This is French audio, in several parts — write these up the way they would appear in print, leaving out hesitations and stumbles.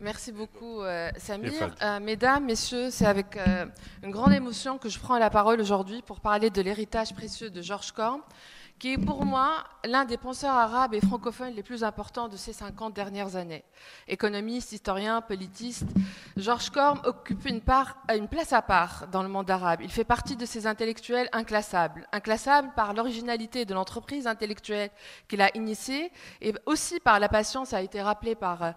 Merci beaucoup, Samir. Mesdames, Messieurs, c'est avec une grande émotion que je prends la parole aujourd'hui pour parler de l'héritage précieux de Georges Corn, qui est pour moi l'un des penseurs arabes et francophones les plus importants de ces 50 dernières années. Économiste, historien, politiste, Georges Corn occupe une place à part dans le monde arabe. Il fait partie de ces intellectuels inclassables. Inclassables par l'originalité de l'entreprise intellectuelle qu'il a initiée et aussi par la passion, ça a été rappelé par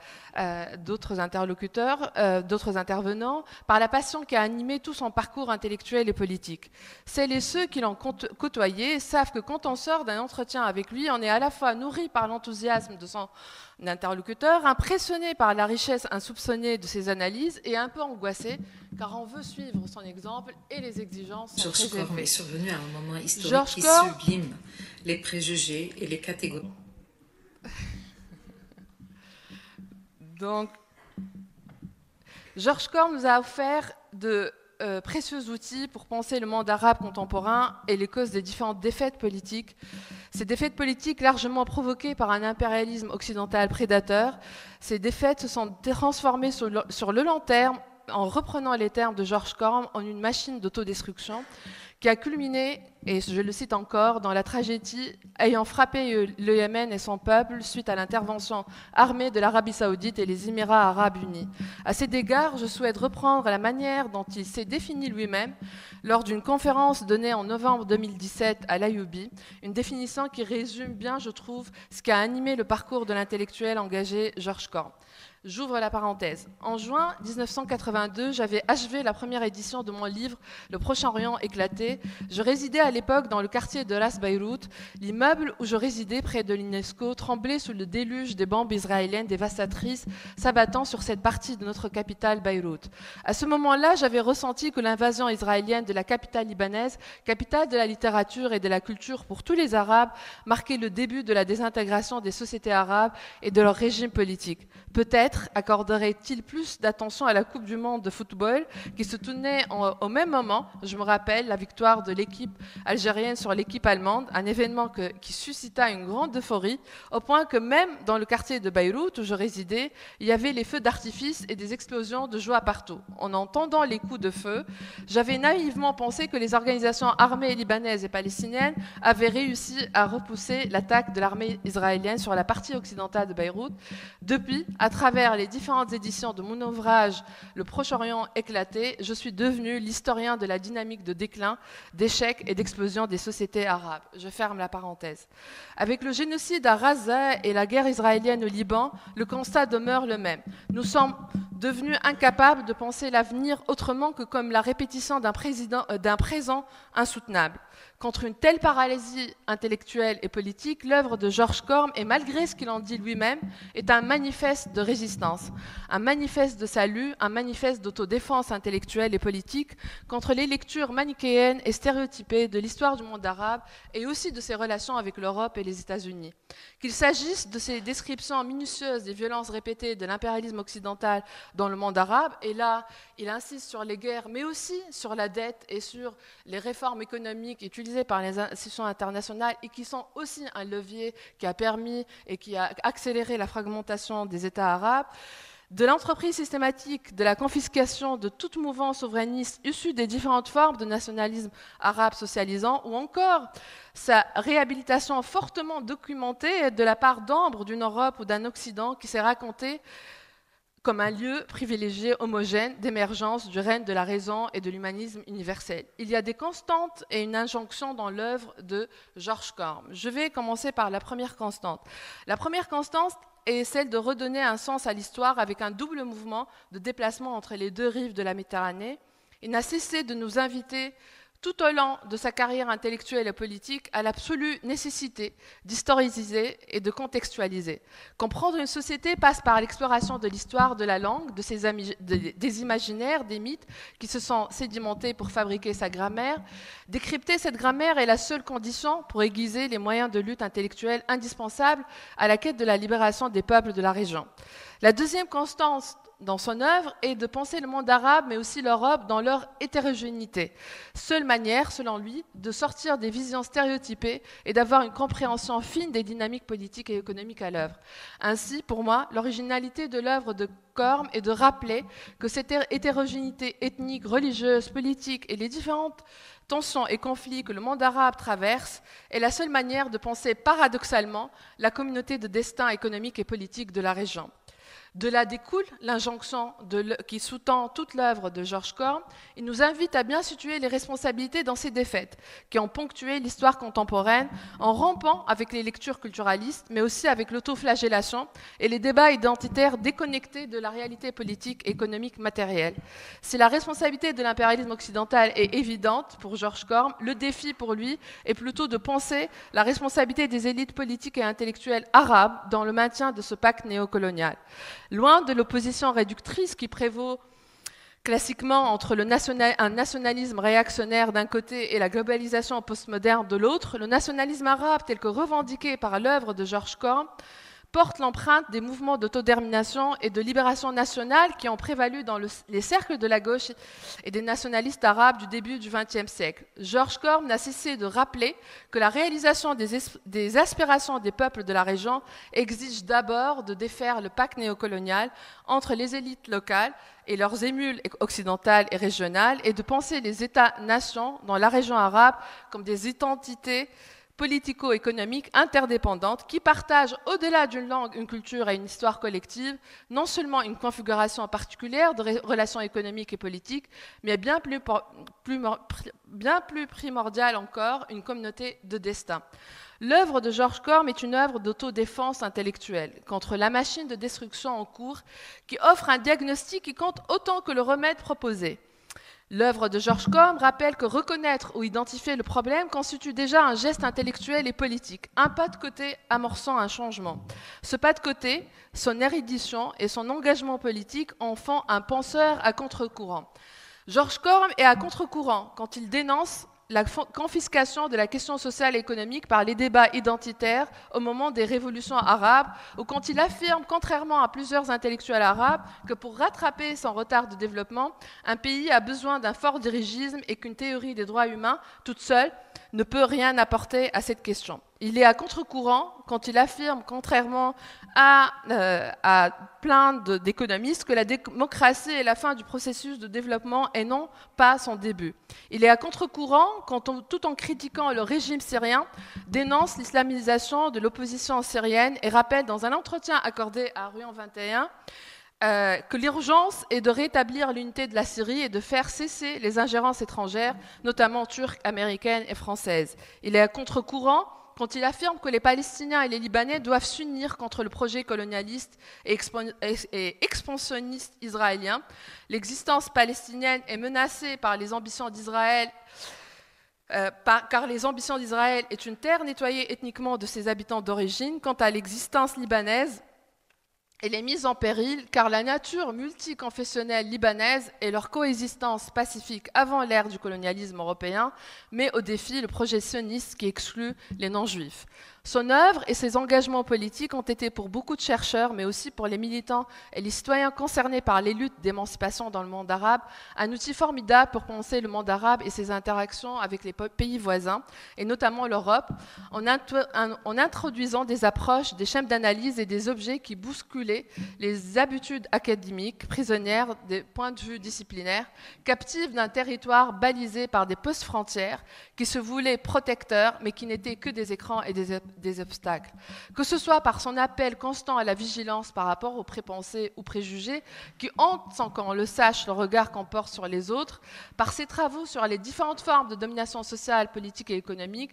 d'autres interlocuteurs, d'autres intervenants, par la passion qui a animé tout son parcours intellectuel et politique. Celles et ceux qui l'ont côtoyé savent que quand on sort d'un entretien avec lui, on est à la fois nourri par l'enthousiasme de son interlocuteur, impressionné par la richesse insoupçonnée de ses analyses et un peu angoissé, car on veut suivre son exemple et les exigences sont Georges très Corn élevées. est survenu à un moment historique qui sublime les préjugés et les catégories. Donc, Georges Corn nous a offert de précieux outils pour penser le monde arabe contemporain et les causes des différentes défaites politiques. Ces défaites politiques largement provoquées par un impérialisme occidental prédateur, ces défaites se sont transformées sur le long terme, en reprenant les termes de Georges Corn, en une machine d'autodestruction qui a culminé, et je le cite encore, dans la tragédie ayant frappé le Yémen et son peuple suite à l'intervention armée de l'Arabie saoudite et les Émirats arabes unis. À cet égard, je souhaite reprendre la manière dont il s'est défini lui-même lors d'une conférence donnée en novembre 2017 à l'Aïoubi, une définition qui résume bien, je trouve, ce qui a animé le parcours de l'intellectuel engagé Georges Corn. J'ouvre la parenthèse. En juin 1982, j'avais achevé la première édition de mon livre « Le Proche-Orient éclaté ». Je résidais à l'époque dans le quartier de Ras Beyrouth. L'immeuble où je résidais près de l'UNESCO tremblait sous le déluge des bombes israéliennes dévastatrices s'abattant sur cette partie de notre capitale Beyrouth. À ce moment-là, j'avais ressenti que l'invasion israélienne de la capitale libanaise, capitale de la littérature et de la culture pour tous les Arabes, marquait le début de la désintégration des sociétés arabes et de leur régime politique. Peut-être accorderait-il plus d'attention à la Coupe du Monde de football qui se tenait au même moment, je me rappelle, la victoire de l'équipe algérienne sur l'équipe allemande, un événement qui suscita une grande euphorie, au point que même dans le quartier de Beyrouth où je résidais, il y avait les feux d'artifice et des explosions de joie partout. En entendant les coups de feu, j'avais naïvement pensé que les organisations armées libanaises et palestiniennes avaient réussi à repousser l'attaque de l'armée israélienne sur la partie occidentale de Beyrouth. Depuis, à travers les différentes éditions de mon ouvrage « Le Proche-Orient éclaté », je suis devenu l'historien de la dynamique de déclin, d'échec et d'explosion des sociétés arabes. Je ferme la parenthèse. Avec le génocide à Gaza et la guerre israélienne au Liban, le constat demeure le même. Nous sommes devenus incapables de penser l'avenir autrement que comme la répétition d'un présent insoutenable. Contre une telle paralysie intellectuelle et politique, l'œuvre de Georges Corn, et malgré ce qu'il en dit lui-même, est un manifeste de résistance, un manifeste de salut, un manifeste d'autodéfense intellectuelle et politique contre les lectures manichéennes et stéréotypées de l'histoire du monde arabe et aussi de ses relations avec l'Europe et les États-Unis. Qu'il s'agisse de ces descriptions minutieuses des violences répétées de l'impérialisme occidental dans le monde arabe, et là, il insiste sur les guerres, mais aussi sur la dette et sur les réformes économiques utilisées par les institutions internationales et qui sont aussi un levier qui a permis et qui a accéléré la fragmentation des États arabes, de l'entreprise systématique de la confiscation de toute mouvance souverainiste issue des différentes formes de nationalisme arabe socialisant, ou encore sa réhabilitation fortement documentée de la part d'ombre d'une Europe ou d'un Occident qui s'est raconté comme un lieu privilégié, homogène, d'émergence du règne de la raison et de l'humanisme universel. Il y a des constantes et une injonction dans l'œuvre de Georges Corn. Je vais commencer par la première constante. La première constante est celle de redonner un sens à l'histoire avec un double mouvement de déplacement entre les deux rives de la Méditerranée. Il n'a cessé de nous inviter tout au long de sa carrière intellectuelle et politique à l'absolue nécessité d'historiciser et de contextualiser. Comprendre une société passe par l'exploration de l'histoire, de la langue, des imaginaires, des mythes qui se sont sédimentés pour fabriquer sa grammaire. Décrypter cette grammaire est la seule condition pour aiguiser les moyens de lutte intellectuelle indispensables à la quête de la libération des peuples de la région. La deuxième constante dans son œuvre est de penser le monde arabe, mais aussi l'Europe, dans leur hétérogénéité. Seule manière, selon lui, de sortir des visions stéréotypées et d'avoir une compréhension fine des dynamiques politiques et économiques à l'œuvre. Ainsi, pour moi, l'originalité de l'œuvre de Corme est de rappeler que cette hétérogénéité ethnique, religieuse, politique et les différentes tensions et conflits que le monde arabe traverse est la seule manière de penser paradoxalement la communauté de destin économique et politique de la région. De là découle l'injonction qui sous-tend toute l'œuvre de Georges Corme. Il nous invite à bien situer les responsabilités dans ces défaites qui ont ponctué l'histoire contemporaine en rompant avec les lectures culturalistes, mais aussi avec l'autoflagellation et les débats identitaires déconnectés de la réalité politique, économique, matérielle. Si la responsabilité de l'impérialisme occidental est évidente pour Georges Corme, le défi pour lui est plutôt de penser la responsabilité des élites politiques et intellectuelles arabes dans le maintien de ce pacte néocolonial. Loin de l'opposition réductrice qui prévaut classiquement entre un nationalisme réactionnaire d'un côté et la globalisation postmoderne de l'autre, le nationalisme arabe tel que revendiqué par l'œuvre de Georges Corme porte l'empreinte des mouvements d'autodétermination et de libération nationale qui ont prévalu dans les cercles de la gauche et des nationalistes arabes du début du XXe siècle. Georges Corme n'a cessé de rappeler que la réalisation des aspirations des peuples de la région exige d'abord de défaire le pacte néocolonial entre les élites locales et leurs émules occidentales et régionales et de penser les États-nations dans la région arabe comme des identités politico-économiques interdépendantes qui partagent, au-delà d'une langue, une culture et une histoire collective, non seulement une configuration particulière de relations économiques et politiques, mais bien plus primordiale encore, une communauté de destin. L'œuvre de Georges Corme est une œuvre d'autodéfense intellectuelle contre la machine de destruction en cours qui offre un diagnostic qui compte autant que le remède proposé. L'œuvre de Georges Corme rappelle que reconnaître ou identifier le problème constitue déjà un geste intellectuel et politique, un pas de côté amorçant un changement. Ce pas de côté, son érudition et son engagement politique en font un penseur à contre-courant. Georges Corme est à contre-courant quand il dénonce la confiscation de la question sociale et économique par les débats identitaires au moment des révolutions arabes, ou quand il affirme, contrairement à plusieurs intellectuels arabes, que pour rattraper son retard de développement, un pays a besoin d'un fort dirigisme et qu'une théorie des droits humains, toute seule, ne peut rien apporter à cette question. Il est à contre-courant quand il affirme, contrairement à plein d'économistes, que la démocratie est la fin du processus de développement et non pas son début. Il est à contre-courant quand, tout en critiquant le régime syrien, dénonce l'islamisation de l'opposition syrienne et rappelle dans un entretien accordé à Ruan 21 que l'urgence est de rétablir l'unité de la Syrie et de faire cesser les ingérences étrangères, notamment turques, américaines et françaises. Il est à contre-courant quand il affirme que les Palestiniens et les Libanais doivent s'unir contre le projet colonialiste et expansionniste israélien. L'existence palestinienne est menacée par les ambitions d'Israël, car les ambitions d'Israël est une terre nettoyée ethniquement de ses habitants d'origine. Quant à l'existence libanaise, elle est mise en péril car la nature multiconfessionnelle libanaise et leur coexistence pacifique avant l'ère du colonialisme européen met au défi le projet sioniste qui exclut les non-juifs. Son œuvre et ses engagements politiques ont été pour beaucoup de chercheurs, mais aussi pour les militants et les citoyens concernés par les luttes d'émancipation dans le monde arabe, un outil formidable pour penser le monde arabe et ses interactions avec les pays voisins, et notamment l'Europe, en introduisant des approches, des schèmes d'analyse et des objets qui bousculaient les habitudes académiques, prisonnières des points de vue disciplinaires, captives d'un territoire balisé par des post-frontières qui se voulaient protecteurs, mais qui n'étaient que des écrans et des obstacles. Que ce soit par son appel constant à la vigilance par rapport aux prépensés ou préjugés qui hantent, sans qu'on le sache, le regard qu'on porte sur les autres, par ses travaux sur les différentes formes de domination sociale, politique et économique,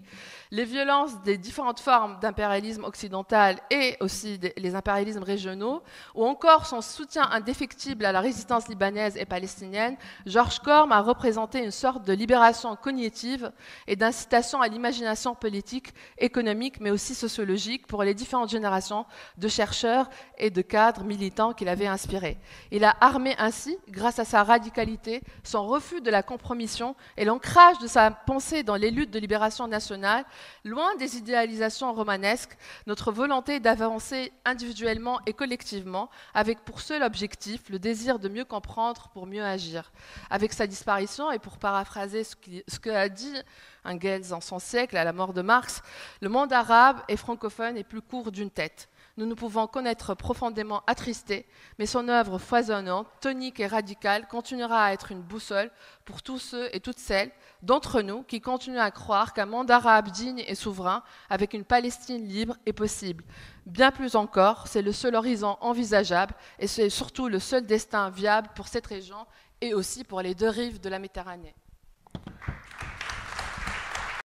les violences des différentes formes d'impérialisme occidental et aussi les impérialismes régionaux, ou encore son soutien indéfectible à la résistance libanaise et palestinienne, Georges Corme a représenté une sorte de libération cognitive et d'incitation à l'imagination politique, économique, mais mais aussi sociologique pour les différentes générations de chercheurs et de cadres militants qu'il avait inspirés. Il a armé ainsi, grâce à sa radicalité, son refus de la compromission et l'ancrage de sa pensée dans les luttes de libération nationale, loin des idéalisations romanesques, notre volonté d'avancer individuellement et collectivement, avec pour seul objectif le désir de mieux comprendre pour mieux agir. Avec sa disparition, et pour paraphraser ce qu'a dit Engels en son siècle, à la mort de Marx, le monde arabe et francophone est plus court d'une tête. Nous ne pouvons connaître profondément attristé, mais son œuvre foisonnante, tonique et radicale continuera à être une boussole pour tous ceux et toutes celles d'entre nous qui continuent à croire qu'un monde arabe digne et souverain, avec une Palestine libre, est possible. Bien plus encore, c'est le seul horizon envisageable et c'est surtout le seul destin viable pour cette région et aussi pour les deux rives de la Méditerranée.